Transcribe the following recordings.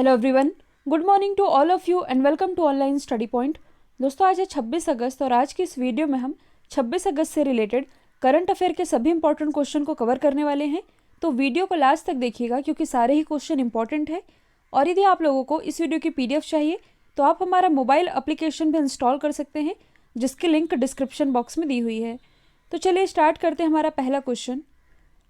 Hello everyone, good morning to all of and welcome to Online Study Point. दोस्तों, आज है 26 अगस्त और आज की इस वीडियो में हम 26 अगस्त से रिलेटेड करंट अफेयर के सभी इंपॉर्टेंट क्वेश्चन को कवर करने वाले हैं। तो वीडियो को लास्ट तक देखिएगा क्योंकि सारे ही क्वेश्चन इंपॉर्टेंट है। और यदि आप लोगों को इस वीडियो की PDF चाहिए तो आप हमारा मोबाइल एप्लीकेशन भी इंस्टॉल कर सकते हैं, जिसकी लिंक डिस्क्रिप्शन बॉक्स में दी हुई है। तो चलिए स्टार्ट करते हैं हमारा पहला क्वेश्चन।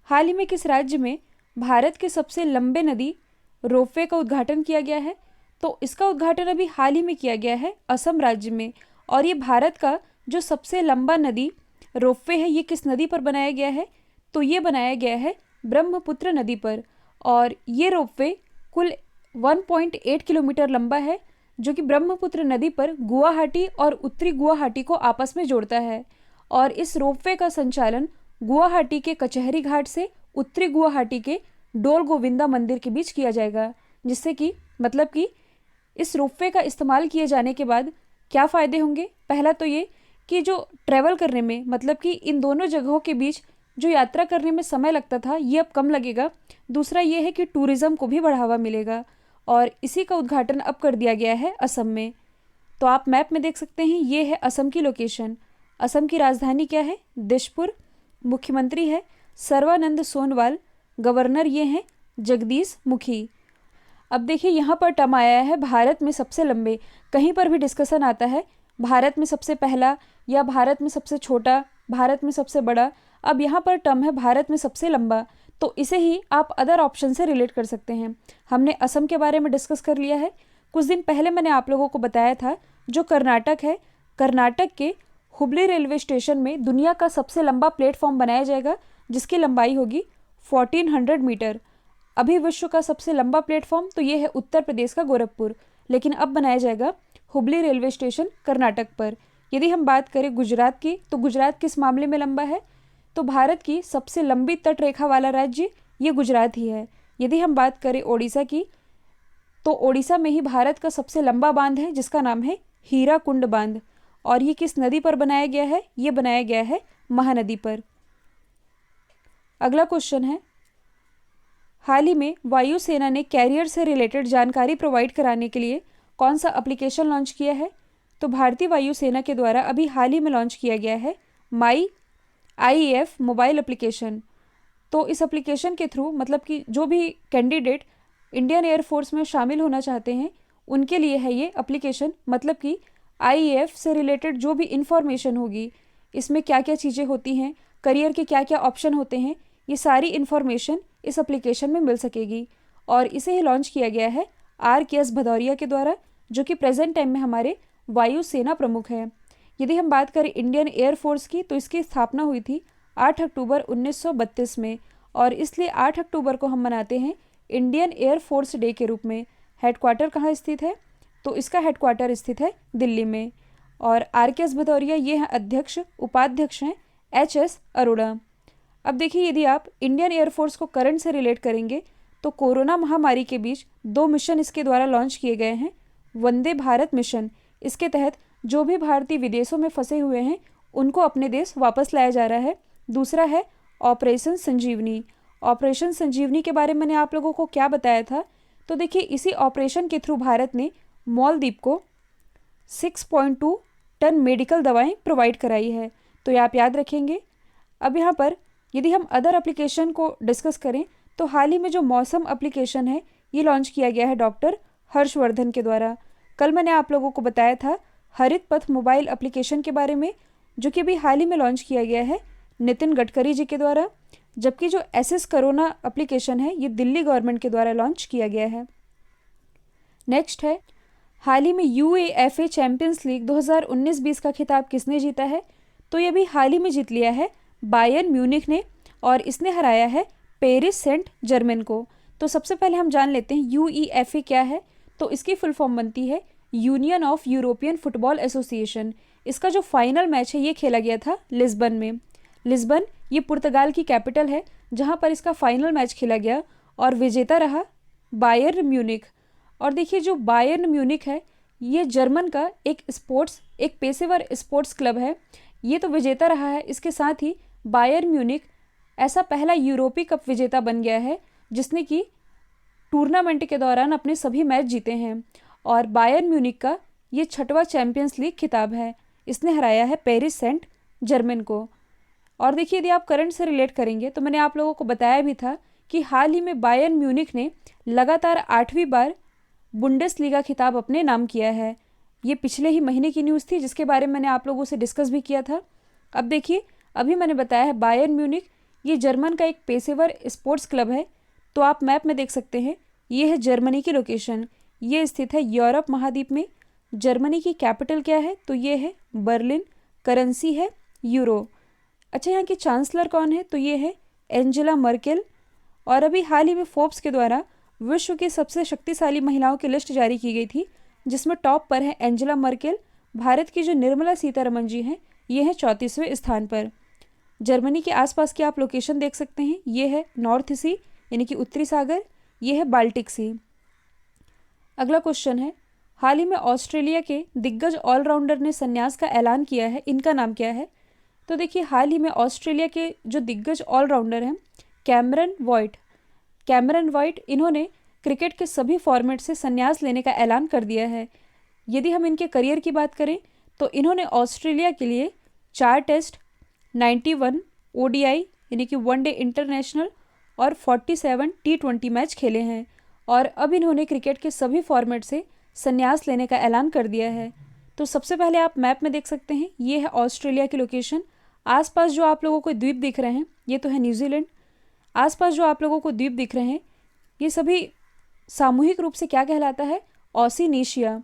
हाल ही में किस राज्य में भारत के सबसे लंबे नदी रोपवे का उद्घाटन किया गया है? तो इसका उद्घाटन अभी हाल ही में किया गया है असम राज्य में। और ये भारत का जो सबसे लंबा नदी रोपवे है, ये किस नदी पर बनाया गया है? तो ये बनाया गया है ब्रह्मपुत्र नदी पर। और ये रोपवे कुल 1.8 किलोमीटर लंबा है, जो कि ब्रह्मपुत्र नदी पर गुवाहाटी और उत्तरी गुवाहाटी को आपस में जोड़ता है। और इस रोपवे का संचालन गुवाहाटी के कचहरी घाट से उत्तरी गुवाहाटी के डोल गोविंदा मंदिर के बीच किया जाएगा, जिससे कि मतलब कि इस रोपवे का इस्तेमाल किए जाने के बाद क्या फ़ायदे होंगे। पहला तो ये कि जो ट्रैवल करने में मतलब कि इन दोनों जगहों के बीच जो यात्रा करने में समय लगता था, ये अब कम लगेगा। दूसरा ये है कि टूरिज़्म को भी बढ़ावा मिलेगा। और इसी का उद्घाटन अब कर दिया गया है असम में। तो आप मैप में देख सकते हैं, ये है असम की लोकेशन। असम की राजधानी क्या है? दिसपुर। मुख्यमंत्री है सर्बानंद सोनोवाल। गवर्नर ये हैं जगदीश मुखी। अब देखिए, यहाँ पर टर्म आया है भारत में सबसे लंबे। कहीं पर भी डिस्कशन आता है भारत में सबसे पहला या भारत में सबसे छोटा, भारत में सबसे बड़ा। अब यहाँ पर टर्म है भारत में सबसे लंबा, तो इसे ही आप अदर ऑप्शन से रिलेट कर सकते हैं। हमने असम के बारे में डिस्कस कर लिया है। कुछ दिन पहले मैंने आप लोगों को बताया था जो कर्नाटक है, कर्नाटक के हुबली रेलवे स्टेशन में दुनिया का सबसे लंबा प्लेटफॉर्म बनाया जाएगा, जिसकी लंबाई होगी 1400 मीटर। अभी विश्व का सबसे लंबा प्लेटफॉर्म तो ये है उत्तर प्रदेश का गोरखपुर, लेकिन अब बनाया जाएगा हुबली रेलवे स्टेशन कर्नाटक पर। यदि हम बात करें गुजरात की, तो गुजरात किस मामले में लंबा है? तो भारत की सबसे लंबी तट रेखा वाला राज्य ये गुजरात ही है। यदि हम बात करें ओडिशा की, तो ओडिशा में ही भारत का सबसे लंबा बांध है, जिसका नाम है हीराकुंड बांध। और ये किस नदी पर बनाया गया है? ये बनाया गया है महानदी पर। अगला क्वेश्चन है, हाल ही में वायुसेना ने कैरियर से रिलेटेड जानकारी प्रोवाइड कराने के लिए कौन सा एप्लीकेशन लॉन्च किया है? तो भारतीय वायुसेना के द्वारा अभी हाल ही में लॉन्च किया गया है माई IAF मोबाइल एप्लीकेशन। तो इस एप्लीकेशन के थ्रू मतलब कि जो भी कैंडिडेट इंडियन एयरफोर्स में शामिल होना चाहते हैं, उनके लिए है ये एप्लीकेशन। मतलब कि IAF से रिलेटेड जो भी इंफॉर्मेशन होगी, इसमें क्या क्या चीज़ें होती हैं, करियर के क्या क्या ऑप्शन होते हैं, ये सारी इन्फॉर्मेशन इस एप्लीकेशन में मिल सकेगी। और इसे ही लॉन्च किया गया है RKS भदौरिया के द्वारा, जो कि प्रेजेंट टाइम में हमारे वायुसेना प्रमुख हैं। यदि हम बात करें इंडियन एयरफोर्स की, तो इसकी स्थापना हुई थी 8 अक्टूबर 1932 में। और इसलिए 8 अक्टूबर को हम मनाते हैं इंडियन एयरफोर्स डे के रूप में। हेडक्वार्टर कहाँ स्थित है? तो इसका हेडक्वार्टर स्थित है दिल्ली में। और RKS भदौरिया ये हैं अध्यक्ष, उपाध्यक्ष हैं HS अरोड़ा। अब देखिए, यदि आप इंडियन एयरफोर्स को करंट से रिलेट करेंगे, तो कोरोना महामारी के बीच 2 मिशन इसके द्वारा लॉन्च किए गए हैं। वंदे भारत मिशन, इसके तहत जो भी भारतीय विदेशों में फंसे हुए हैं, उनको अपने देश वापस लाया जा रहा है। दूसरा है ऑपरेशन संजीवनी। ऑपरेशन संजीवनी के बारे में मैंने आप लोगों को क्या बताया था? तो देखिए, इसी ऑपरेशन के थ्रू भारत ने मालदीव को 6.2 टन मेडिकल दवाएं प्रोवाइड कराई है। तो ये आप याद रखेंगे। अब यहाँ पर यदि हम अदर एप्लीकेशन को डिस्कस करें, तो हाल ही में जो मौसम एप्लीकेशन है, ये लॉन्च किया गया है डॉक्टर हर्षवर्धन के द्वारा। कल मैंने आप लोगों को बताया था हरित पथ मोबाइल एप्लीकेशन के बारे में, जो कि अभी हाल ही में लॉन्च किया गया है नितिन गडकरी जी के द्वारा। जबकि जो SS कोरोना एप्लीकेशन है, ये दिल्ली गवर्नमेंट के द्वारा लॉन्च किया गया है। नेक्स्ट है, हाल ही में UEFA चैंपियंस लीग 2019-20 का खिताब किसने जीता है? तो ये भी हाल ही में जीत लिया है बायर्न म्यूनिख ने, और इसने हराया है पेरिस सेंट जर्मेन को। तो सबसे पहले हम जान लेते हैं UEFA क्या है। तो इसकी फुल फॉर्म बनती है union of European football association. इसका जो फाइनल मैच है, ये खेला गया था लिस्बन में। लिस्बन ये पुर्तगाल की कैपिटल है, जहाँ पर इसका फाइनल मैच खेला गया और विजेता रहा बायर्न म्यूनिख। और देखिए, जो बायर्न म्यूनिख है, ये जर्मन का एक पेशेवर स्पोर्ट्स क्लब है। ये तो विजेता रहा है। इसके साथ ही बायर्न म्यूनिख ऐसा पहला यूरोपीय कप विजेता बन गया है जिसने कि टूर्नामेंट के दौरान अपने सभी मैच जीते हैं और बायर्न म्यूनिख का ये 6वां चैंपियंस लीग खिताब है। इसने हराया है पेरिस सेंट जर्मन को। और देखिए, यदि आप करंट से रिलेट करेंगे तो मैंने आप लोगों को बताया भी था कि हाल ही में बायर्न म्यूनिख ने लगातार 8वीं बार बुंडेसलीगा खिताब अपने नाम किया है। ये पिछले ही महीने की न्यूज़ थी जिसके बारे में मैंने आप लोगों से डिस्कस भी किया था। अब देखिए, अभी मैंने बताया है बायर्न म्यूनिख ये जर्मन का एक पेशेवर स्पोर्ट्स क्लब है। तो आप मैप में देख सकते हैं, ये है जर्मनी की लोकेशन। ये स्थित है यूरोप महाद्वीप में। जर्मनी की कैपिटल क्या है? तो ये है बर्लिन। करेंसी है यूरो। अच्छा, यहाँ की चांसलर कौन है? तो ये है एंजेला मर्केल। और अभी हाल ही में फोर्ब्स के द्वारा विश्व की सबसे शक्तिशाली महिलाओं की लिस्ट जारी की गई थी, जिसमें टॉप पर है एंजेला मर्केल। भारत की जो निर्मला सीतारमण जी हैं, ये हैं 34वें स्थान पर। जर्मनी के आसपास की आप लोकेशन देख सकते हैं। ये है नॉर्थ सी यानी कि उत्तरी सागर, ये है बाल्टिक सी। अगला क्वेश्चन है, हाल ही में ऑस्ट्रेलिया के दिग्गज ऑलराउंडर ने संन्यास का ऐलान किया है, इनका नाम क्या है? तो देखिए, हाल ही में ऑस्ट्रेलिया के जो दिग्गज ऑलराउंडर हैं कैमरन वॉइट, इन्होंने क्रिकेट के सभी फॉर्मेट से संन्यास लेने का ऐलान कर दिया है। यदि हम इनके करियर की बात करें तो इन्होंने ऑस्ट्रेलिया के लिए 4 टेस्ट, 91 ओडीआई यानी कि वनडे इंटरनेशनल और 47 T20 मैच खेले हैं और अब इन्होंने क्रिकेट के सभी फॉर्मेट से संन्यास लेने का ऐलान कर दिया है। तो सबसे पहले आप मैप में देख सकते हैं, ये है ऑस्ट्रेलिया की लोकेशन। आसपास जो आप लोगों को द्वीप दिख रहे हैं, ये तो है न्यूजीलैंड। आसपास जो आप लोगों को द्वीप दिख रहे हैं, ये सभी सामूहिक रूप से क्या कहलाता है? ऑसिनेशिया।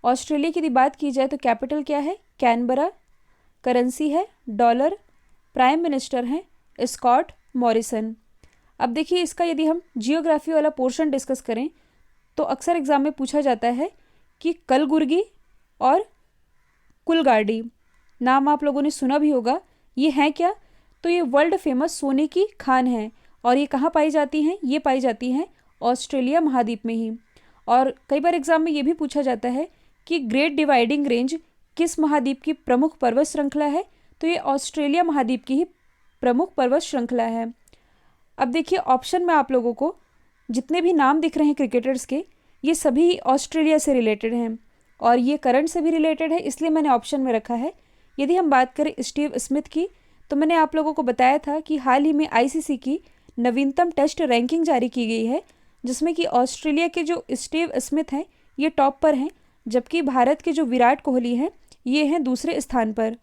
ऑस्ट्रेलिया की यदि बात की जाए तो कैपिटल क्या है? कैनबरा। करेंसी है डॉलर। प्राइम मिनिस्टर हैं स्कॉट मॉरिसन। अब देखिए, इसका यदि हम जियोग्राफी वाला पोर्शन डिस्कस करें तो अक्सर एग्जाम में पूछा जाता है कि कलबुर्गी और कुलगाड़ी, नाम आप लोगों ने सुना भी होगा। ये हैं क्या? तो ये वर्ल्ड फेमस सोने की खान है और ये कहाँ पाई जाती हैं? ये पाई जाती हैं ऑस्ट्रेलिया महाद्वीप में ही। और कई बार एग्जाम में ये भी पूछा जाता है कि ग्रेट डिवाइडिंग रेंज किस महाद्वीप की प्रमुख पर्वत श्रृंखला है? तो ये ऑस्ट्रेलिया महाद्वीप की ही प्रमुख पर्वत श्रृंखला है। अब देखिए, ऑप्शन में आप लोगों को जितने भी नाम दिख रहे हैं क्रिकेटर्स के, ये सभी ऑस्ट्रेलिया से रिलेटेड हैं और ये करंट से भी रिलेटेड है, इसलिए मैंने ऑप्शन में रखा है। यदि हम बात करें स्टीव स्मिथ की, तो मैंने आप लोगों को बताया था कि हाल ही में आईसीसी की नवीनतम टेस्ट रैंकिंग जारी की गई है, जिसमें कि ऑस्ट्रेलिया के जो स्टीव स्मिथ हैं ये टॉप पर हैं, जबकि भारत के जो विराट कोहली हैं ये हैं दूसरे स्थान पर।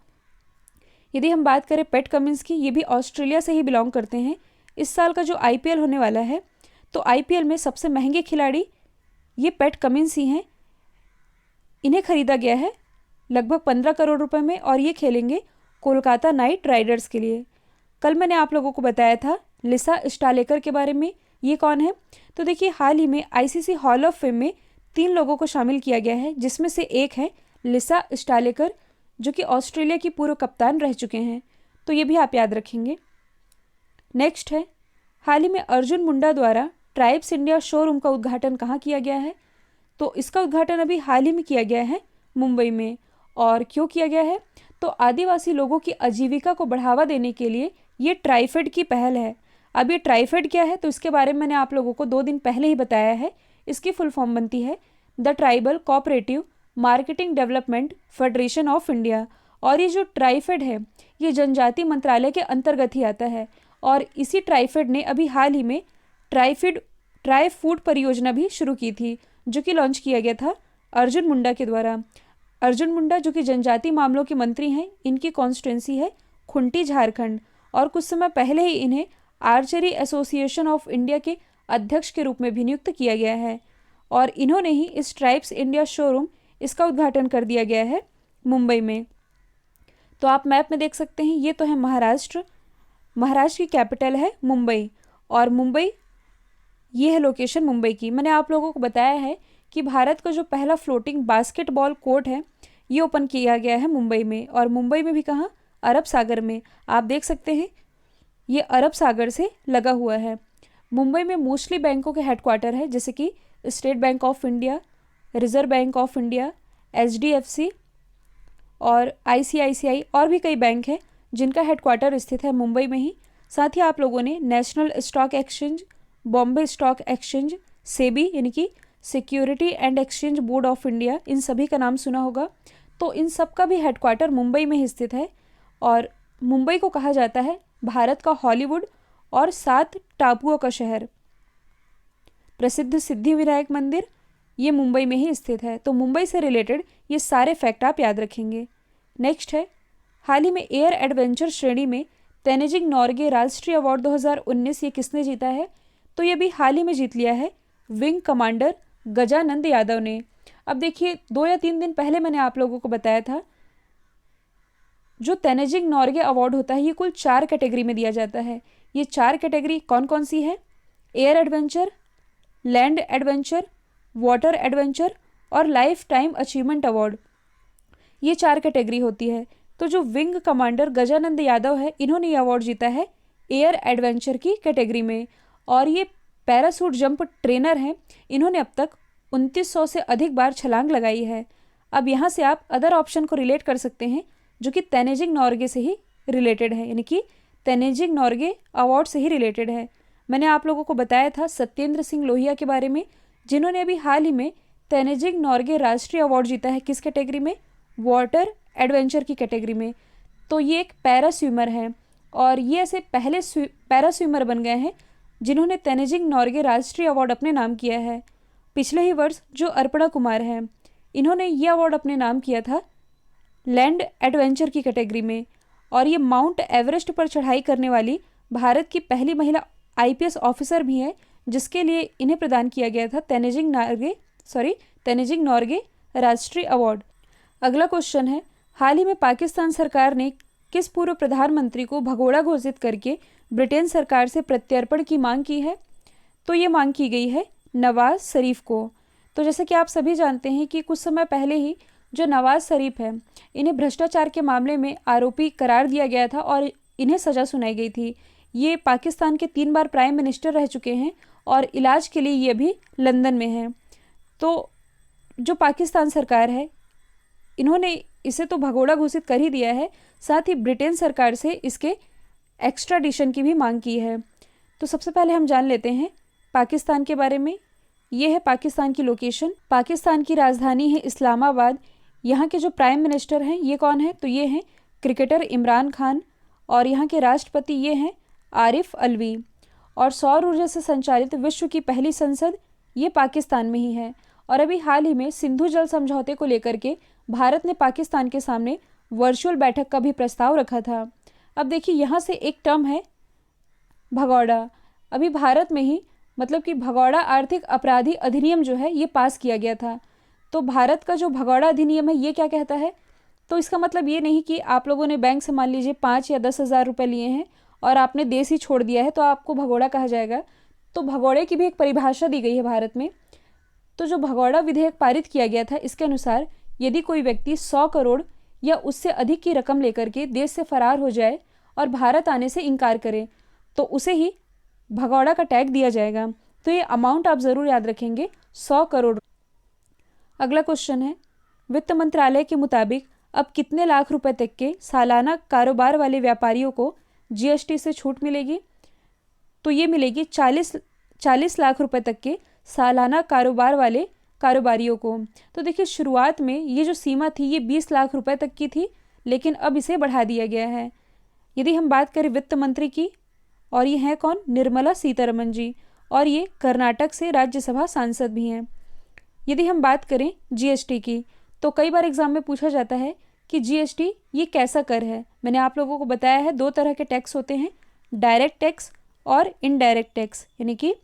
यदि हम बात करें पैट कमिंस की, ये भी ऑस्ट्रेलिया से ही बिलोंग करते हैं। इस साल का जो आईपीएल होने वाला है, तो आईपीएल में सबसे महंगे खिलाड़ी ये पैट कमिंस ही हैं। इन्हें खरीदा गया है लगभग 15 करोड़ रुपए में और ये खेलेंगे कोलकाता नाइट राइडर्स के लिए। कल मैंने आप लोगों को बताया था लिसा स्टालेकर के बारे में। ये कौन है? तो देखिए, हाल ही में आईसीसी हॉल ऑफ फेम में 3 लोगों को शामिल किया गया है, जिसमें से एक है लिसा स्टालेकर, जो कि ऑस्ट्रेलिया की पूर्व कप्तान रह चुके हैं। तो ये भी आप याद रखेंगे। नेक्स्ट है, हाल ही में अर्जुन मुंडा द्वारा ट्राइब्स इंडिया शोरूम का उद्घाटन कहाँ किया गया है? तो इसका उद्घाटन अभी हाल ही में किया गया है मुंबई में। और क्यों किया गया है? तो आदिवासी लोगों की आजीविका को बढ़ावा देने के लिए ये ट्राइफेड की पहल है। अब ये ट्राइफेड क्या है? तो इसके बारे में मैंने आप लोगों को 2 दिन पहले ही बताया है। इसकी फुल फॉर्म बनती है the tribal cooperative marketing development federation of India. और ये जो ट्राइफेड है ये जनजाति मंत्रालय के अंतर्गत ही आता है और इसी ट्राइफेड ने अभी हाल ही में ट्राई फूड परियोजना भी शुरू की थी, जो कि लॉन्च किया गया था अर्जुन मुंडा के द्वारा। अर्जुन मुंडा जो कि जनजाति मामलों के मंत्री हैं, इनकी कॉन्स्टिट्यूंसी है खुंटी झारखंड और कुछ समय पहले ही इन्हें आर्चरी एसोसिएशन ऑफ इंडिया के अध्यक्ष के रूप में भी नियुक्त किया गया है और इन्होंने ही इस ट्राइब्स इंडिया शोरूम इसका उद्घाटन कर दिया गया है मुंबई में। तो आप मैप में देख सकते हैं, ये तो है महाराष्ट्र की कैपिटल है मुंबई और मुंबई ये है लोकेशन मुंबई की। मैंने आप लोगों को बताया है कि भारत का जो पहला फ्लोटिंग बास्केटबॉल कोर्ट है ये ओपन किया गया है मुंबई में और मुंबई में भी कहाँ? अरब सागर में। आप देख सकते हैं ये अरब सागर से लगा हुआ है। मुंबई में मोस्टली बैंकों के हेडक्वार्टर है, जैसे कि state bank of India, reserve bank of India, HDFC और आईसीआईसीआई और भी कई बैंक हैं जिनका हेडक्वार्टर स्थित है मुंबई में ही। साथ ही आप लोगों ने National Stock Exchange Bombay Stock Exchange, SEBI यानी कि Security and Exchange Board of India, इन सभी का नाम सुना होगा। तो इन सब का भी हेडक्वार्टर मुंबई में ही स्थित है और मुंबई को कहा जाता है भारत का हॉलीवुड और 7 टापुओं का शहर। प्रसिद्ध सिद्धि विनायक मंदिर ये मुंबई में ही स्थित है। तो मुंबई से रिलेटेड ये सारे फैक्ट आप याद रखेंगे। नेक्स्ट है, हाल ही में एयर एडवेंचर श्रेणी में तेनजिंग नॉर्गे राष्ट्रीय अवार्ड 2019 ये किसने जीता है? तो ये भी हाल ही में जीत लिया है विंग कमांडर गजानंद यादव ने। अब देखिए 2 या 3 दिन पहले मैंने आप लोगों को बताया था जो तेनजिंग नॉर्गे अवार्ड होता है ये कुल 4 कैटेगरी में दिया जाता है। ये 4 कैटेगरी कौन कौन सी है? Air adventure, land adventure, water adventure और लाइफ टाइम अचीवमेंट अवार्ड, ये 4 कैटेगरी होती है। तो जो विंग कमांडर गजानंद यादव है इन्होंने ये अवार्ड जीता है एयर एडवेंचर की कैटेगरी में और ये पैरासूट जंप ट्रेनर हैं। इन्होंने अब तक 2900 से अधिक बार छलांग लगाई है। अब यहाँ से आप अदर ऑप्शन को रिलेट कर सकते हैं जो कि तेनजिंग नॉर्गे से ही रिलेटेड है, यानी कि तेनजिंग नॉर्गे अवार्ड से ही रिलेटेड है। मैंने आप लोगों को बताया था सत्येंद्र सिंह लोहिया के बारे में जिन्होंने अभी हाल ही में तेनजिंग नॉर्गे राष्ट्रीय अवार्ड जीता है। किस कैटेगरी में? वाटर एडवेंचर की कैटेगरी में। तो ये एक पैरा स्विमर है और ये ऐसे पहले पैरा स्विमर बन गए हैं जिन्होंने तेनजिंग नॉर्गे राष्ट्रीय अवार्ड अपने नाम किया है। पिछले ही वर्ष जो अर्पणा कुमार हैं इन्होंने ये अवार्ड अपने नाम किया था लैंड एडवेंचर की कैटेगरी में और ये माउंट एवरेस्ट पर चढ़ाई करने वाली भारत की पहली महिला आईपीएस ऑफिसर भी हैं जिसके लिए इन्हें प्रदान किया गया था तेनजिंग नॉर्गे राष्ट्रीय अवार्ड। अगला क्वेश्चन है, हाल ही में पाकिस्तान सरकार ने किस पूर्व प्रधानमंत्री को भगोड़ा घोषित करके ब्रिटेन सरकार से प्रत्यर्पण की मांग की है? तो ये मांग की गई है नवाज शरीफ को। तो जैसे कि आप सभी जानते हैं कि कुछ समय पहले ही जो नवाज शरीफ है इन्हें भ्रष्टाचार के मामले में आरोपी करार दिया गया था और इन्हें सज़ा सुनाई गई थी। ये पाकिस्तान के 3 बार प्राइम मिनिस्टर रह चुके हैं और इलाज के लिए ये अभी लंदन में हैं। तो जो पाकिस्तान सरकार है इन्होंने इसे तो भगोड़ा घोषित कर ही दिया है, साथ ही ब्रिटेन सरकार से इसके एक्स्ट्राडिशन की भी मांग की है। तो सबसे पहले हम जान लेते हैं पाकिस्तान के बारे में। ये है पाकिस्तान की लोकेशन। पाकिस्तान की राजधानी है इस्लामाबाद। यहाँ के जो प्राइम मिनिस्टर हैं ये कौन है? तो ये हैं क्रिकेटर इमरान खान और यहाँ के राष्ट्रपति ये हैं आरिफ अलवी। और सौर ऊर्जा से संचालित विश्व की पहली संसद ये पाकिस्तान में ही है। और अभी हाल ही में सिंधु जल समझौते को लेकर के भारत ने पाकिस्तान के सामने वर्चुअल बैठक का भी प्रस्ताव रखा था। अब देखिए यहाँ से एक टर्म है भगौड़ा। अभी भारत में ही मतलब कि भगौड़ा आर्थिक अपराधी अधिनियम जो है ये पास किया गया था। तो भारत का जो भगौड़ा अधिनियम है ये क्या कहता है? तो इसका मतलब ये नहीं कि आप लोगों ने बैंक से मान लीजिए 5 या 10 हज़ार रुपये लिए हैं और आपने देश ही छोड़ दिया है तो आपको भगौड़ा कहा जाएगा। तो भगौड़े की भी एक परिभाषा दी गई है भारत में। तो जो भगौड़ा विधेयक पारित किया गया था इसके अनुसार यदि कोई व्यक्ति 100 करोड़ या उससे अधिक की रकम लेकर के देश से फरार हो जाए और भारत आने से इनकार करे तो उसे ही भगौड़ा का टैग दिया जाएगा। तो ये अमाउंट आप ज़रूर याद रखेंगे, 100 करोड़। अगला क्वेश्चन है, वित्त मंत्रालय के मुताबिक अब कितने लाख रुपए तक के सालाना कारोबार वाले व्यापारियों को जीएसटी से छूट मिलेगी? तो ये मिलेगी 40 लाख रुपए तक के सालाना कारोबार वाले कारोबारियों को। तो देखिए शुरुआत में ये जो सीमा थी ये 20 लाख रुपए तक की थी, लेकिन अब इसे बढ़ा दिया गया है। यदि हम बात करें वित्त मंत्री की, और ये हैं कौन? निर्मला सीतारमण जी, और ये कर्नाटक से राज्यसभा सांसद भी हैं। यदि हम बात करें जीएसटी की, तो कई बार एग्जाम में पूछा जाता है कि जीएसटी ये कैसा कर है। मैंने आप लोगों को बताया है 2 तरह के टैक्स होते हैं, डायरेक्ट टैक्स और इनडायरेक्ट टैक्स, यानी कि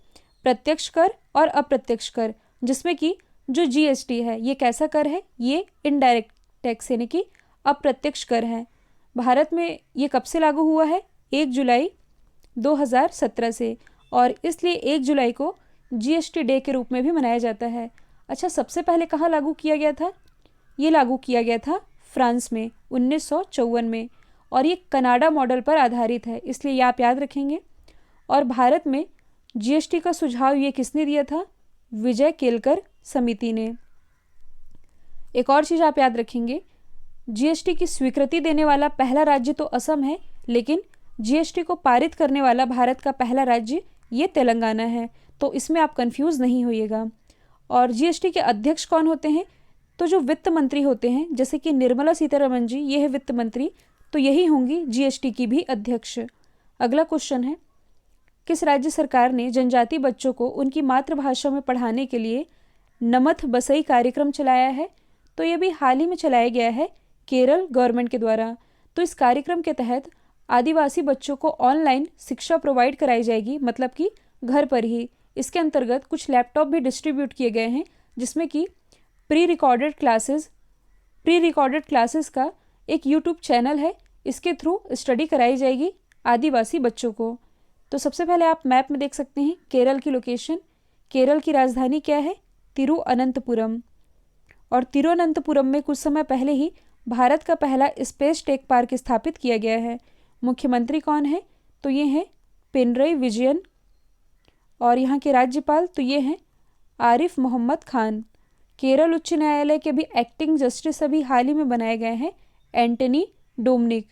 प्रत्यक्ष कर और अप्रत्यक्ष कर, जिसमें कि जो जीएसटी है ये कैसा कर है? ये इनडायरेक्ट टैक्स यानी कि अप्रत्यक्ष कर है। भारत में ये कब से लागू हुआ है? 1 जुलाई 2017 से, और इसलिए 1 जुलाई को जीएसटी डे के रूप में भी मनाया जाता है। अच्छा, सबसे पहले कहाँ लागू किया गया था? ये लागू किया गया था फ्रांस में 1954 में, और ये कनाडा मॉडल पर आधारित है, इसलिए ये आप याद रखेंगे। और भारत में जीएसटी का सुझाव ये किसने दिया था? विजय केलकर समिति ने। एक और चीज़ आप याद रखेंगे, जीएसटी की स्वीकृति देने वाला पहला राज्य तो असम है, लेकिन जीएसटी को पारित करने वाला भारत का पहला राज्य ये तेलंगाना है, तो इसमें आप कंफ्यूज नहीं होइएगा। और जीएसटी के अध्यक्ष कौन होते हैं? तो जो वित्त मंत्री होते हैं, जैसे कि निर्मला सीतारमण जी, ये है वित्त मंत्री, तो यही होंगी जीएसटी की भी अध्यक्ष। अगला क्वेश्चन है, किस राज्य सरकार ने जनजाति बच्चों को उनकी मातृभाषा में पढ़ाने के लिए नमथ बसई कार्यक्रम चलाया है? तो ये भी हाल ही में चलाया गया है केरल गवर्नमेंट के द्वारा। तो इस कार्यक्रम के तहत आदिवासी बच्चों को ऑनलाइन शिक्षा प्रोवाइड कराई जाएगी, मतलब कि घर पर ही। इसके अंतर्गत कुछ लैपटॉप भी डिस्ट्रीब्यूट किए गए हैं, जिसमें कि प्री रिकॉर्डेड क्लासेस का एक यूट्यूब चैनल है, इसके थ्रू स्टडी कराई जाएगी आदिवासी बच्चों को। तो सबसे पहले आप मैप में देख सकते हैं केरल की लोकेशन। केरल की राजधानी क्या है? तिरुअनंतपुरम। और तिरुअनंतपुरम में कुछ समय पहले ही भारत का पहला स्पेस टेक पार्क स्थापित किया गया है। मुख्यमंत्री कौन है? तो ये हैं पिनरई विजयन। और यहाँ के राज्यपाल तो ये हैं आरिफ मोहम्मद खान। केरल उच्च न्यायालय के भी एक्टिंग जस्टिस अभी हाल ही में बनाए गए हैं एंटनी डोमनिक।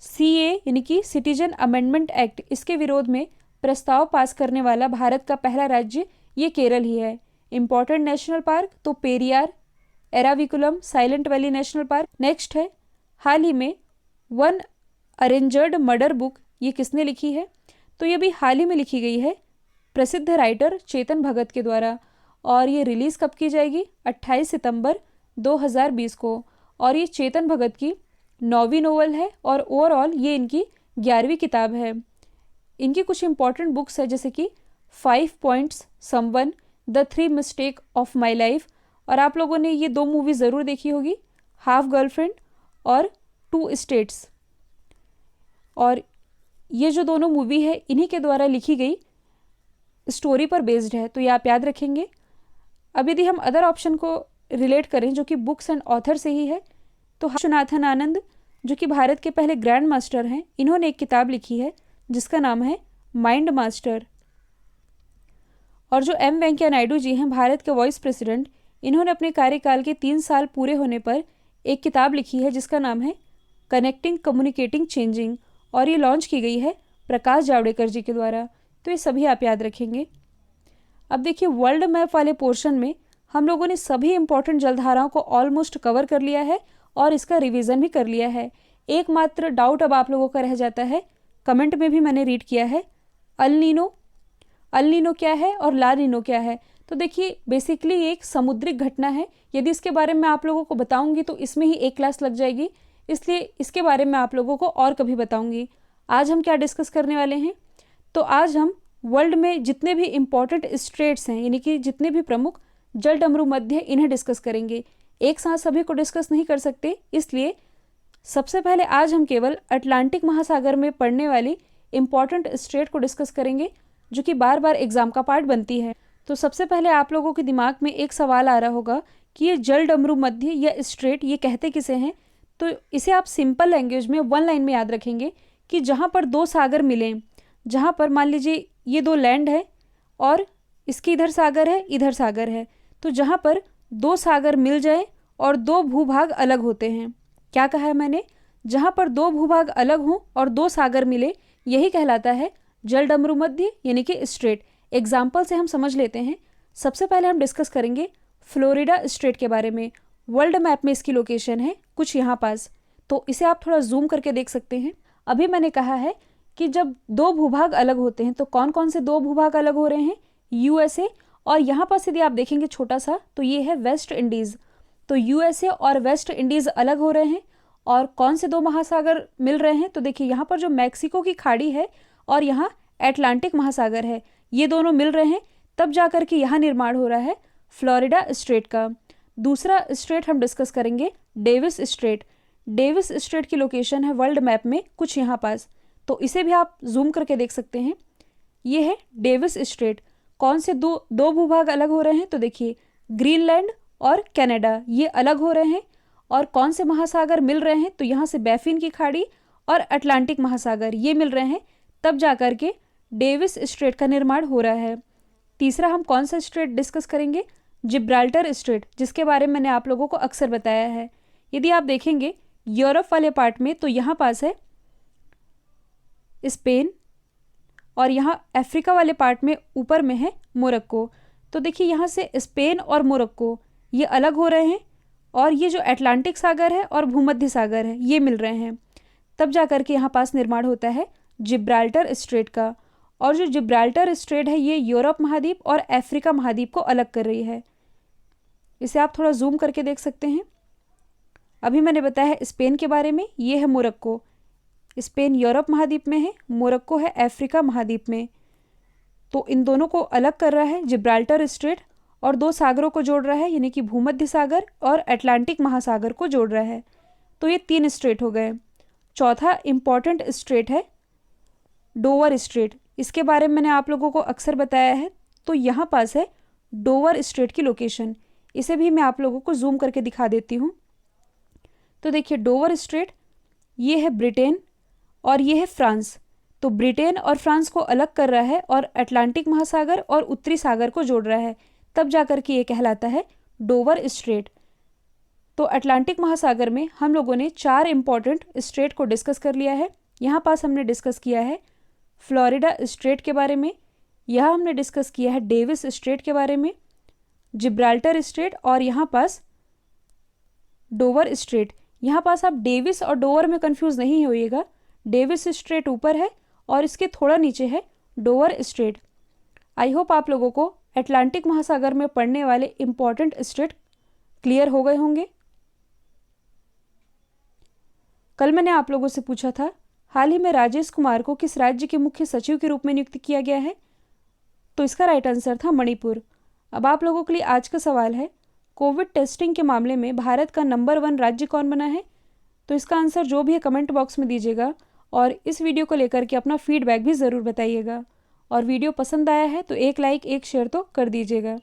सीए यानी कि सिटीजन अमेंडमेंट एक्ट, इसके विरोध में प्रस्ताव पास करने वाला भारत का पहला राज्य ये केरल ही है। इंपॉर्टेंट नेशनल पार्क तो Periyar, Eravikulam, silent valley national park. Next है, हाल ही में वन अरेंजर्ड मर्डर बुक, ये किसने लिखी है? तो ये भी हाल ही में लिखी गई है प्रसिद्ध राइटर चेतन भगत के द्वारा। और ये रिलीज़ कब की जाएगी? 28 सितंबर 2020 को। और ये चेतन भगत की 9वीं नोवेल है और ओवरऑल ये इनकी 11वीं किताब है। इनकी कुछ इंपॉर्टेंट बुक्स है, जैसे कि 5 points, someone, the 3 mistake of my life. और आप लोगों ने ये 2 मूवी ज़रूर देखी होगी, हाफ गर्लफ्रेंड और 2 स्टेट्स। और ये जो दोनों मूवी है इन्हीं के द्वारा लिखी गई स्टोरी पर बेस्ड है, तो ये आप याद रखेंगे। अब यदि हम अदर ऑप्शन को रिलेट करें जो कि बुक्स एंड ऑथर से ही है, तो विश्वनाथन आनंद जो कि भारत के पहले ग्रैंड मास्टर हैं, इन्होंने एक किताब लिखी है जिसका नाम है माइंड मास्टर। और जो एम वेंकैया नायडू जी हैं, भारत के वाइस प्रेसिडेंट, इन्होंने अपने कार्यकाल के 3 साल पूरे होने पर एक किताब लिखी है जिसका नाम है कनेक्टिंग कम्युनिकेटिंग चेंजिंग। और ये लॉन्च की गई है प्रकाश जावड़ेकर जी के द्वारा। तो ये सभी आप याद रखेंगे। अब देखिए, वर्ल्ड मैप वाले पोर्शन में हम लोगों ने सभी इंपॉर्टेंट जलधाराओं को ऑलमोस्ट कवर कर लिया है और इसका रिवीजन भी कर लिया है। एकमात्र डाउट अब आप लोगों का रह जाता है, कमेंट में भी मैंने रीड किया है, अल नीनो क्या है और ला नीनो क्या है। तो देखिए, बेसिकली एक समुद्रिक घटना है। यदि इसके बारे में आप लोगों को बताऊंगी तो इसमें ही एक क्लास लग जाएगी, इसलिए इसके बारे में आप लोगों को और कभी बताऊंगी। आज हम क्या डिस्कस करने वाले हैं? तो आज हम वर्ल्ड में जितने भी इम्पॉर्टेंट स्ट्रेट्स हैं, यानी कि जितने भी प्रमुख जल डमरू मध्य, इन्हें डिस्कस करेंगे। एक साथ सभी को डिस्कस नहीं कर सकते, इसलिए सबसे पहले आज हम केवल अटलांटिक महासागर में पड़ने वाली इम्पॉर्टेंट स्ट्रेट को डिस्कस करेंगे, जो कि बार बार एग्जाम का पार्ट बनती है। तो सबसे पहले आप लोगों के दिमाग में एक सवाल आ रहा होगा कि ये जल डमरू मध्य या स्ट्रेट ये कहते किसे हैं? तो इसे आप सिंपल लैंग्वेज में 1 लाइन में याद रखेंगे कि जहाँ पर 2 सागर मिलें, जहाँ पर मान लीजिए ये 2 लैंड है और इसके इधर सागर है, इधर सागर है, तो जहाँ पर 2 सागर मिल जाए और 2 भूभाग अलग होते हैं। क्या कहा है मैंने? जहाँ पर 2 भूभाग अलग हों और 2 सागर मिले, यही कहलाता है जल डमरू मध्य यानी कि स्ट्रेट। एग्जाम्पल से हम समझ लेते हैं। सबसे पहले हम डिस्कस करेंगे फ्लोरिडा स्ट्रेट के बारे में। वर्ल्ड मैप में इसकी लोकेशन है कुछ यहाँ पास, तो इसे आप थोड़ा जूम करके देख सकते हैं। अभी मैंने कहा है कि जब 2 भूभाग अलग होते हैं, तो कौन कौन से 2 भूभाग अलग हो रहे हैं? यूएसए, और यहाँ पास यदि आप देखेंगे छोटा सा, तो ये है वेस्ट इंडीज़। तो यूएसए और वेस्ट इंडीज़ अलग हो रहे हैं। और कौन से 2 महासागर मिल रहे हैं? तो देखिए, यहाँ पर जो मैक्सिको की खाड़ी है और यहाँ एटलांटिक महासागर है, ये दोनों मिल रहे हैं, तब जाकर के यहाँ निर्माण हो रहा है फ्लोरिडा स्ट्रेट का। दूसरा स्ट्रेट हम डिस्कस करेंगे डेविस स्ट्रेट। डेविस स्ट्रेट की लोकेशन है वर्ल्ड मैप में कुछ यहाँ पास, तो इसे भी आप जूम करके देख सकते हैं। ये है डेविस स्ट्रेट। कौन से दो भूभाग अलग हो रहे हैं? तो देखिए, ग्रीनलैंड और कनाडा ये अलग हो रहे हैं। और कौन से महासागर मिल रहे हैं? तो यहाँ से बैफिन की खाड़ी और अटलांटिक महासागर ये मिल रहे हैं, तब जाकर के डेविस स्ट्रेट का निर्माण हो रहा है। तीसरा हम कौन सा स्ट्रेट डिस्कस करेंगे? जिब्राल्टर स्ट्रेट, जिसके बारे में मैंने आप लोगों को अक्सर बताया है। यदि आप देखेंगे यूरोप वाले पार्ट में, तो यहाँ पास है स्पेन और यहाँ अफ्रीका वाले पार्ट में ऊपर में है मोरक्को। तो देखिए यहाँ से स्पेन और मोरक्को ये अलग हो रहे हैं और ये जो अटलांटिक सागर है और भूमध्य सागर है ये मिल रहे हैं, तब जा कर के यहाँ पास निर्माण होता है जिब्राल्टर स्ट्रेट का। और जो जिब्राल्टर स्ट्रेट है ये यूरोप महाद्वीप और अफ्रीका महाद्वीप को अलग कर रही है। इसे आप थोड़ा जूम करके देख सकते हैं। अभी मैंने बताया है स्पेन के बारे में, ये है मोरक्को। स्पेन यूरोप महाद्वीप में है, मोरक्को है अफ्रीका महाद्वीप में। तो इन दोनों को अलग कर रहा है जिब्राल्टर स्ट्रेट और दो सागरों को जोड़ रहा है, यानी कि भूमध्य सागर और अटलांटिक महासागर को जोड़ रहा है। तो ये 3 स्ट्रेट हो गए। चौथा इम्पॉर्टेंट स्ट्रेट है डोवर स्ट्रेट। इसके बारे में मैंने आप लोगों को अक्सर बताया है। तो यहाँ पास है डोवर स्ट्रेट की लोकेशन। इसे भी मैं आप लोगों को जूम करके दिखा देती हूँ। तो देखिए डोवर स्ट्रेट ये है ब्रिटेन और ये है फ्रांस। तो ब्रिटेन और फ्रांस को अलग कर रहा है और अटलांटिक महासागर और उत्तरी सागर को जोड़ रहा है, तब जाकर के ये कहलाता है डोवर स्ट्रेट। तो अटलांटिक महासागर में हम लोगों ने 4 इंपॉर्टेंट स्ट्रेट को डिस्कस कर लिया है। यहाँ पास हमने डिस्कस किया है फ्लोरिडा स्ट्रेट के बारे में, यहाँ हमने डिस्कस किया है डेविस स्ट्रेट के बारे में, जिब्राल्टर स्ट्रेट और यहाँ पास डोवर स्ट्रेट। यहाँ पास आप डेविस और डोवर में कंफ्यूज नहीं होइएगा। डेविस स्ट्रेट ऊपर है और इसके थोड़ा नीचे है डोवर स्ट्रेट। आई होप आप लोगों को अटलांटिक महासागर में पड़ने वाले इंपॉर्टेंट स्ट्रेट क्लियर हो गए होंगे। कल मैंने आप लोगों से पूछा था हाल ही में राजेश कुमार को किस राज्य के मुख्य सचिव के रूप में नियुक्त किया गया है, तो इसका राइट आंसर था मणिपुर। अब आप लोगों के लिए आज का सवाल है कोविड टेस्टिंग के मामले में भारत का नंबर 1 राज्य कौन बना है। तो इसका आंसर जो भी है कमेंट बॉक्स में दीजिएगा और इस वीडियो को लेकर के अपना फीडबैक भी ज़रूर बताइएगा। और वीडियो पसंद आया है तो एक लाइक एक शेयर तो कर दीजिएगा।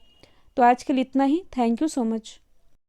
तो आज के लिए इतना ही। Thank you so much.